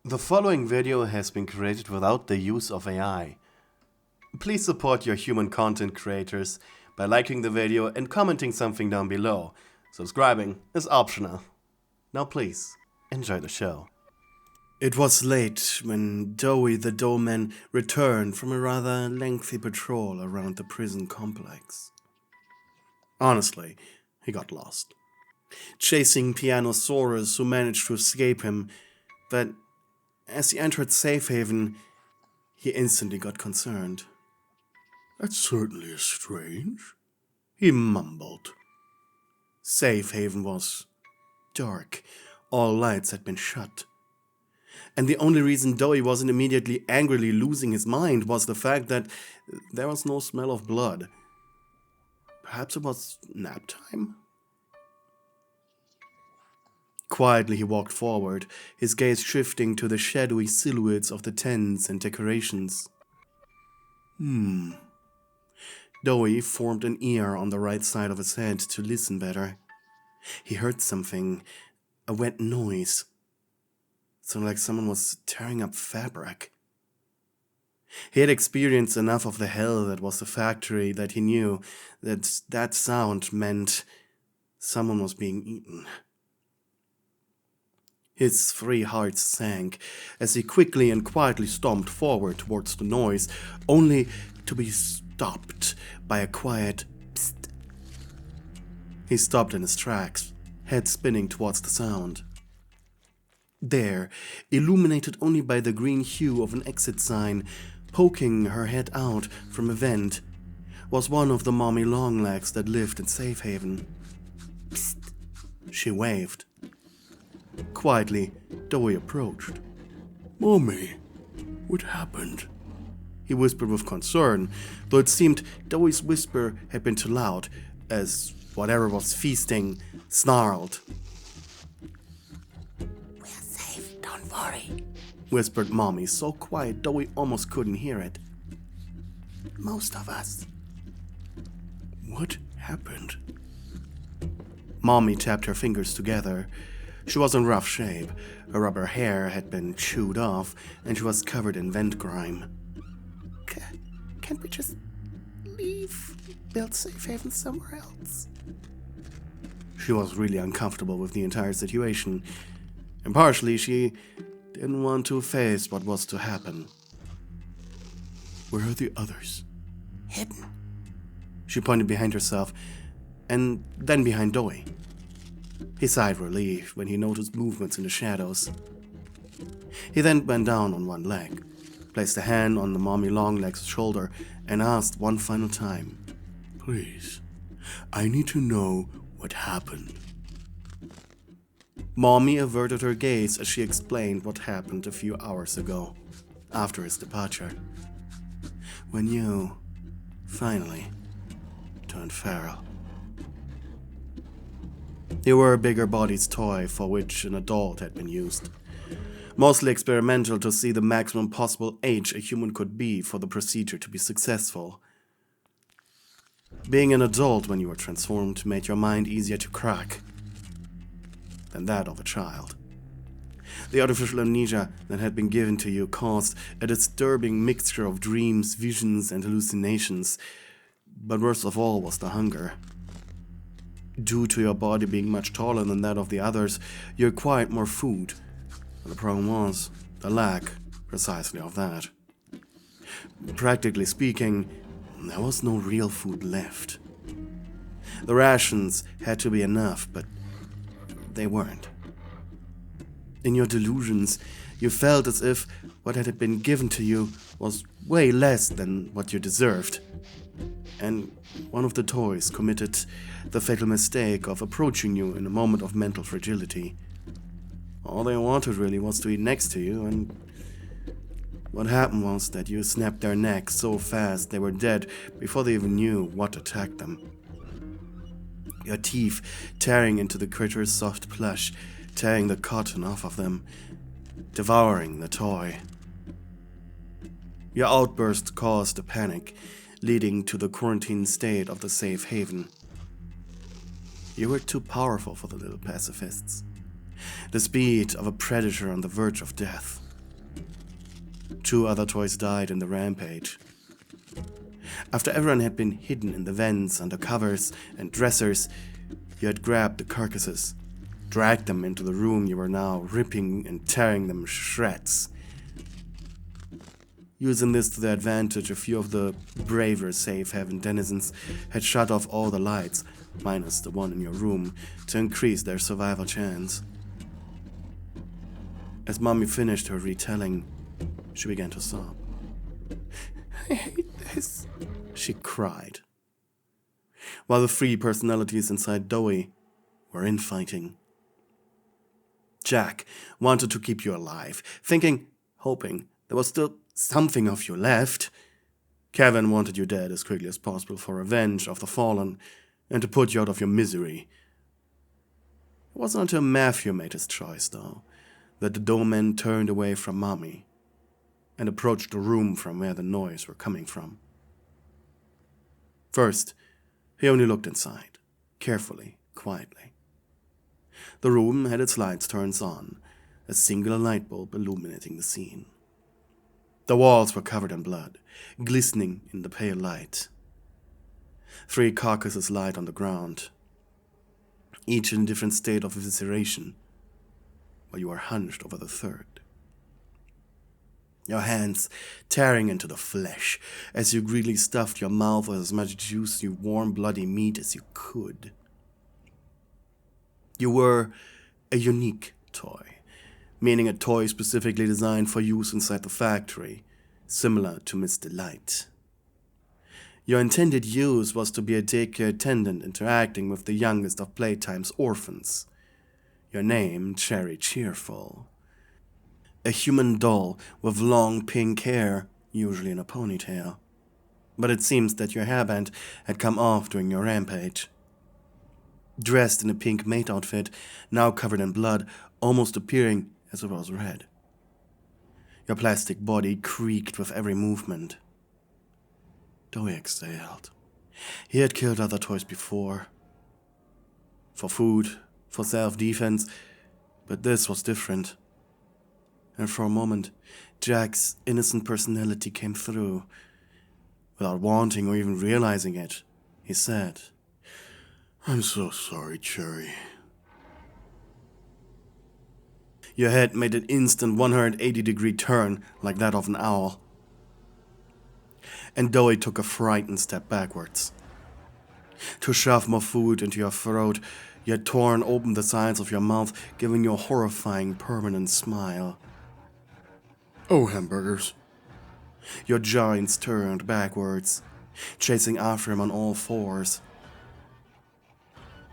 The following video has been created without the use of AI. Please support your human content creators by liking the video and commenting something down below. Subscribing is optional. Now please, enjoy the show. It was late when Doey the Doeman returned from a rather lengthy patrol around the prison complex. Honestly, he got lost, chasing Pianosaurus who managed to escape him, but as he entered Safe Haven, he instantly got concerned. "That certainly is strange," he mumbled. Safe Haven was dark. All lights had been shut. And the only reason Doey wasn't immediately angrily losing his mind was the fact that there was no smell of blood. Perhaps it was nap time? Quietly he walked forward, his gaze shifting to the shadowy silhouettes of the tents and decorations. Doey formed an ear on the right side of his head to listen better. He heard something, a wet noise. It sounded like someone was tearing up fabric. He had experienced enough of the hell that was the factory that he knew that that sound meant someone was being eaten. His 3 hearts sank as he quickly and quietly stomped forward towards the noise, only to be stopped by a quiet psst. He stopped in his tracks, head spinning towards the sound. There, illuminated only by the green hue of an exit sign, poking her head out from a vent, was one of the mommy longlegs that lived in Safe Haven. Psst, she waved. Quietly, Doey approached. "Mommy, what happened?" he whispered with concern, though it seemed Doey's whisper had been too loud, as whatever was feasting snarled. "We're safe, don't worry," whispered Mommy, so quiet Doey almost couldn't hear it. "Most of us." "What happened?" Mommy tapped her fingers together. She was in rough shape. Her rubber hair had been chewed off, and she was covered in vent grime. Can't we just leave? Build Safe Haven somewhere else?" She was really uncomfortable with the entire situation, and partially she didn't want to face what was to happen. "Where are the others?" "Hidden." She pointed behind herself, and then behind Doey. He sighed relief when he noticed movements in the shadows. He then bent down on one leg, placed a hand on the mommy longleg's shoulder, and asked one final time, "Please, I need to know what happened." Mommy averted her gaze as she explained what happened a few hours ago, after his departure. When you, finally, turned feral. You were a bigger body's toy for which an adult had been used. Mostly experimental to see the maximum possible age a human could be for the procedure to be successful. Being an adult when you were transformed made your mind easier to crack than that of a child. The artificial amnesia that had been given to you caused a disturbing mixture of dreams, visions, and hallucinations, but worst of all was the hunger. Due to your body being much taller than that of the others, you acquired more food. But the problem was the lack precisely of that. Practically speaking, there was no real food left. The rations had to be enough, but they weren't. In your delusions, you felt as if what had been given to you was way less than what you deserved. And one of the toys committed the fatal mistake of approaching you in a moment of mental fragility. All they wanted really was to eat next to you, and what happened was that you snapped their necks so fast they were dead before they even knew what attacked them. Your teeth tearing into the critter's soft plush, tearing the cotton off of them, devouring the toy. Your outburst caused a panic, leading to the quarantine state of the Safe Haven. You were too powerful for the little pacifists. The speed of a predator on the verge of death. 2 other toys died in the rampage. After everyone had been hidden in the vents, under covers, and dressers, you had grabbed the carcasses, dragged them into the room you were now ripping and tearing them to shreds. Using this to their advantage, a few of the braver safe haven denizens had shut off all the lights, minus the one in your room, to increase their survival chance. As Mommy finished her retelling, she began to sob. "I hate this," she cried, while the 3 personalities inside Doey were infighting. Jack wanted to keep you alive, hoping there was still something of you left. Kevin wanted you dead as quickly as possible for revenge of the fallen and to put you out of your misery. It wasn't until Matthew made his choice, though, that the Doeman turned away from Mommy and approached the room from where the noise were coming from. First, he only looked inside, carefully, quietly. The room had its lights turned on, a singular light bulb illuminating the scene. The walls were covered in blood, glistening in the pale light. 3 carcasses lied on the ground, each in a different state of evisceration, while you were hunched over the 3rd. Your hands tearing into the flesh as you greedily stuffed your mouth with as much juicy, warm, bloody meat as you could. You were a unique toy, meaning a toy specifically designed for use inside the factory, similar to Miss Delight. Your intended use was to be a daycare attendant interacting with the youngest of Playtime's orphans. Your name, Cherry Cheerful. A human doll with long pink hair, usually in a ponytail. But it seems that your hairband had come off during your rampage. Dressed in a pink mate outfit, now covered in blood, almost appearing as it was red. Your plastic body creaked with every movement. Doey exhaled. He had killed other toys before. For food, for self-defense, but this was different. And for a moment, Jack's innocent personality came through. Without wanting or even realizing it, he said, "I'm so sorry, Cherry." Your head made an instant 180-degree turn like that of an owl. And Doey took a frightened step backwards. To shove more food into your throat, you had torn open the sides of your mouth, giving you a horrifying, permanent smile. "Oh, hamburgers." Your giants turned backwards, chasing after him on all 4s.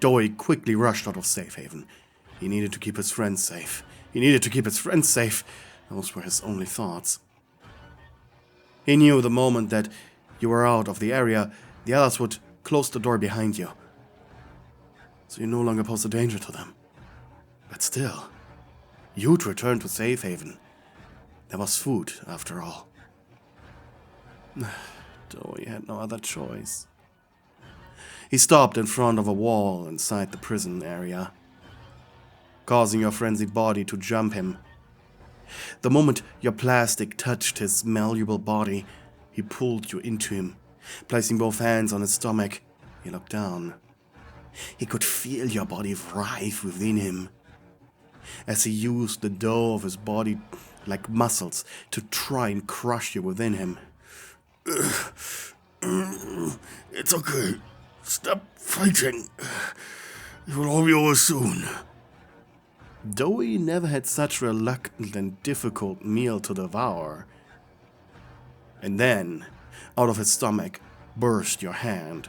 Doey quickly rushed out of safe haven. He needed to keep his friends safe. Those were his only thoughts. He knew the moment that you were out of the area, the others would close the door behind you. So you no longer pose a danger to them. But still, you'd return to safe haven. There was food, after all. Doey had no other choice. He stopped in front of a wall inside the prison area, causing your frenzied body to jump him. The moment your plastic touched his malleable body, he pulled you into him, placing both hands on his stomach. He looked down. He could feel your body writhe within him, as he used the dough of his body like muscles to try and crush you within him. "It's okay. Stop fighting. It will all be over soon." Doey never had such a reluctant and difficult meal to devour. And then, out of his stomach, burst your hand.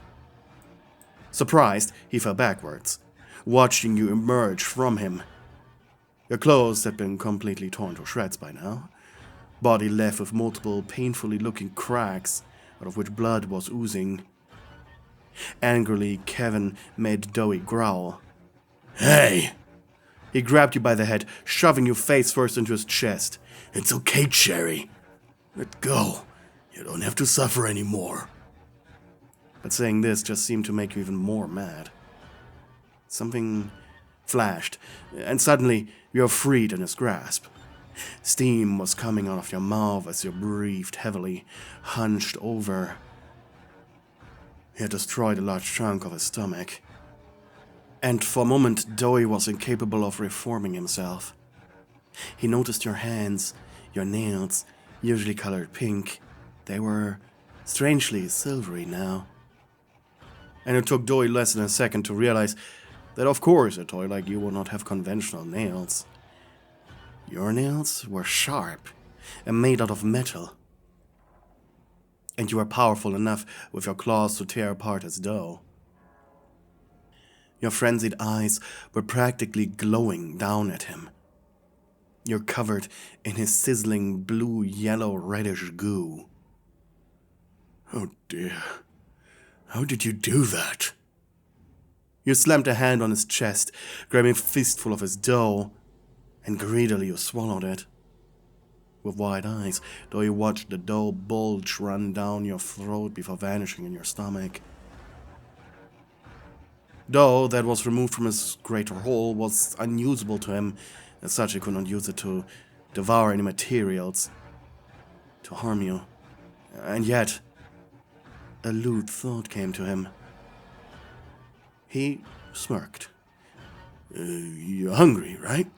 Surprised, he fell backwards, watching you emerge from him. Your clothes had been completely torn to shreds by now, body left with multiple painfully looking cracks, out of which blood was oozing. Angrily, Kevin made Doey growl. "Hey!" He grabbed you by the head, shoving you face first into his chest. "It's okay, Cherry. Let go. You don't have to suffer anymore." But saying this just seemed to make you even more mad. Something flashed, and suddenly you were freed in his grasp. Steam was coming out of your mouth as you breathed heavily, hunched over. He had destroyed a large chunk of his stomach. And for a moment, Doey was incapable of reforming himself. He noticed your hands, your nails, usually colored pink. They were strangely silvery now. And it took Doey less than a second to realize that of course a toy like you would not have conventional nails. Your nails were sharp and made out of metal. And you were powerful enough with your claws to tear apart his dough. Your frenzied eyes were practically glowing down at him. You're covered in his sizzling blue, yellow, reddish goo. Oh dear. How did you do that? You slammed a hand on his chest, grabbing a fistful of his dough, and greedily you swallowed it. With wide eyes, though you watched the dough bulge run down your throat before vanishing in your stomach. Dough that was removed from his greater hole was unusable to him, as such he could not use it to devour any materials, to harm you. And yet, a lewd thought came to him. He smirked. You're hungry, right?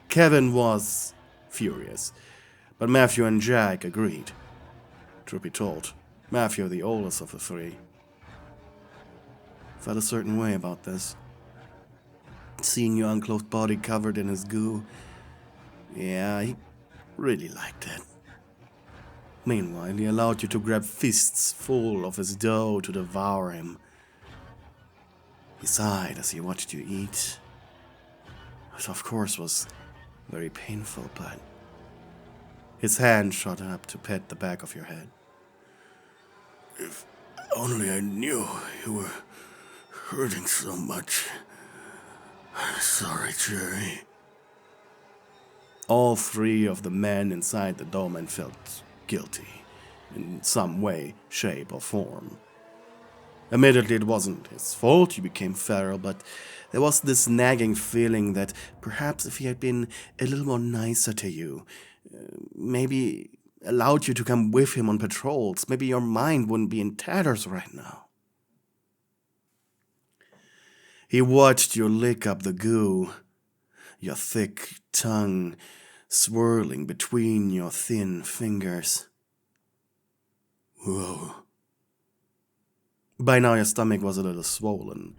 Kevin was furious, but Matthew and Jack agreed. Truth be told, Matthew, the oldest of the three, felt a certain way about this. Seeing your unclothed body covered in his goo, yeah, he really liked it. Meanwhile, he allowed you to grab fists full of his dough to devour him. He sighed as he watched you eat, which of course was very painful, but his hand shot up to pet the back of your head. If only I knew you were hurting so much. I'm sorry, Jerry. All three of the men inside the dolmen felt guilty in some way, shape, or form. Admittedly, it wasn't his fault you became feral, but there was this nagging feeling that perhaps if he had been a little more nicer to you, maybe allowed you to come with him on patrols, maybe your mind wouldn't be in tatters right now. He watched you lick up the goo, your thick tongue swirling between your thin fingers. Whoa. By now your stomach was a little swollen,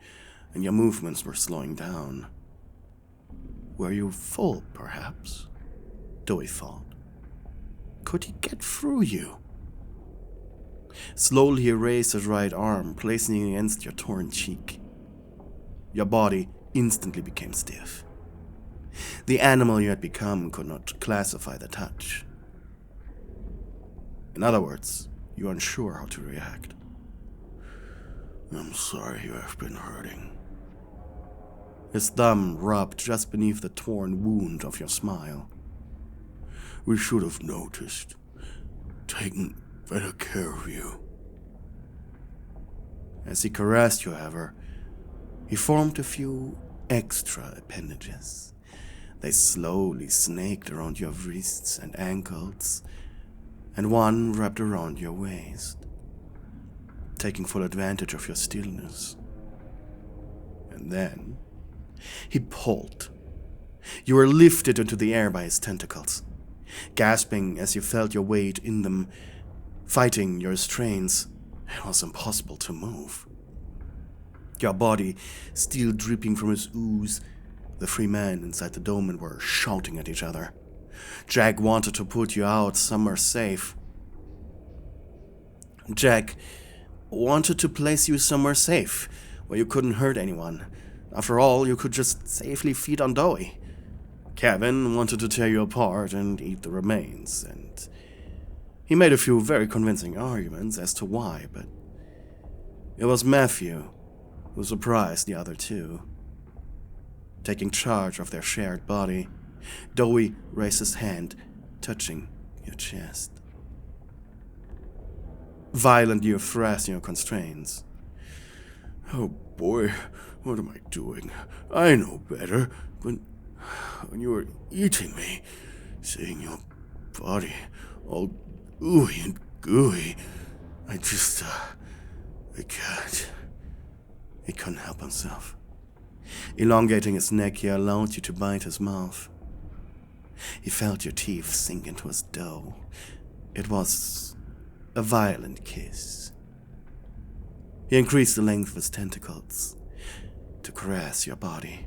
and your movements were slowing down. Were you full, perhaps? Doey thought. Could he get through you? Slowly he raised his right arm, placing it against your torn cheek. Your body instantly became stiff. The animal you had become could not classify the touch. In other words, you were unsure how to react. I'm sorry you have been hurting. His thumb rubbed just beneath the torn wound of your smile. We should have noticed. Taken better care of you. As he caressed you, however, he formed a few extra appendages. They slowly snaked around your wrists and ankles, and one wrapped around your waist, taking full advantage of your stillness. And then he pulled. You were lifted into the air by his tentacles, gasping as you felt your weight in them, fighting your restraints. It was impossible to move. Your body still dripping from his ooze. The three men inside the dolmen were shouting at each other. Jack wanted to put you out somewhere safe. Jack wanted to place you somewhere safe, where you couldn't hurt anyone. After all, you could just safely feed on Doey. Kevin wanted to tear you apart and eat the remains, and he made a few very convincing arguments as to why, but it was Matthew who surprised the other two. Taking charge of their shared body, Doey raised his hand, touching your chest. Violently you thrashed your constraints. Oh boy, what am I doing? I know better, but When you were eating me, seeing your body all ooey and gooey, I just, I can't. He couldn't help himself. Elongating his neck, he allowed you to bite his mouth. He felt your teeth sink into his dough. It was a violent kiss. He increased the length of his tentacles to caress your body,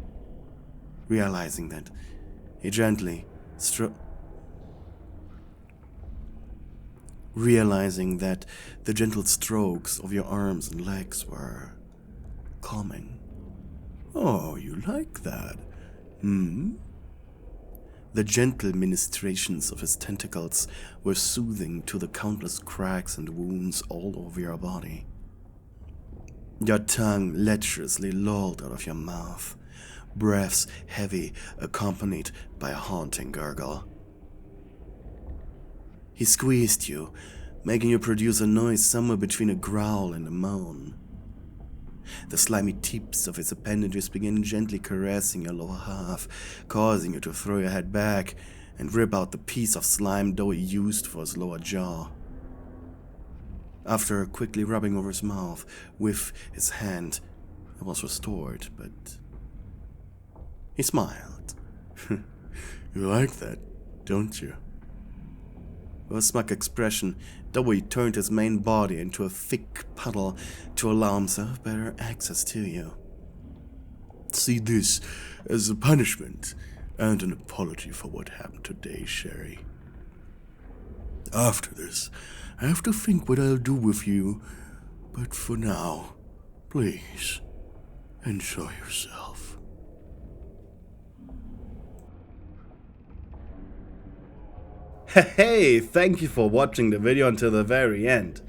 realizing that he gently realizing that the gentle strokes of your arms and legs were calming. Oh, you like that? The gentle ministrations of his tentacles were soothing to the countless cracks and wounds all over your body. Your tongue lecherously lolled out of your mouth, breaths heavy, accompanied by a haunting gurgle. He squeezed you, making you produce a noise somewhere between a growl and a moan. The slimy tips of his appendages began gently caressing your lower half, causing you to throw your head back and rip out the piece of slime Doey used for his lower jaw. After quickly rubbing over his mouth with his hand, it was restored, but he smiled. You like that, don't you? With a smug expression, Doey turned his main body into a thick puddle to allow himself better access to you. See this as a punishment and an apology for what happened today, Sherry. After this, I have to think what I'll do with you, but for now, please, enjoy yourself. Hey, thank you for watching the video until the very end.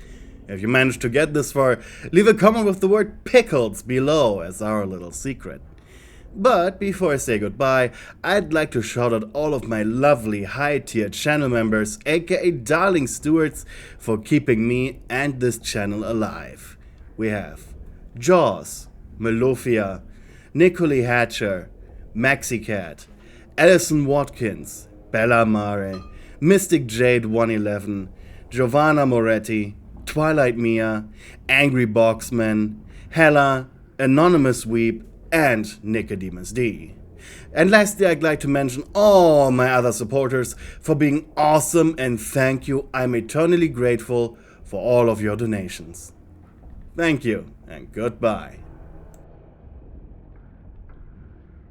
If you managed to get this far, leave a comment with the word pickles below as our little secret. But before I say goodbye, I'd like to shout out all of my lovely high-tier channel members, aka darling stewards, for keeping me and this channel alive. We have Jaws, Melofia, Nicole Hatcher, Maxicat, Alison Watkins, Bella Mare, Mystic Jade 111, Giovanna Moretti, Twilight Mia, Angry Boxman, Hella, Anonymous Weep, and Nicodemus D. And lastly, I'd like to mention all my other supporters for being awesome, and thank you. I'm eternally grateful for all of your donations. Thank you, and goodbye.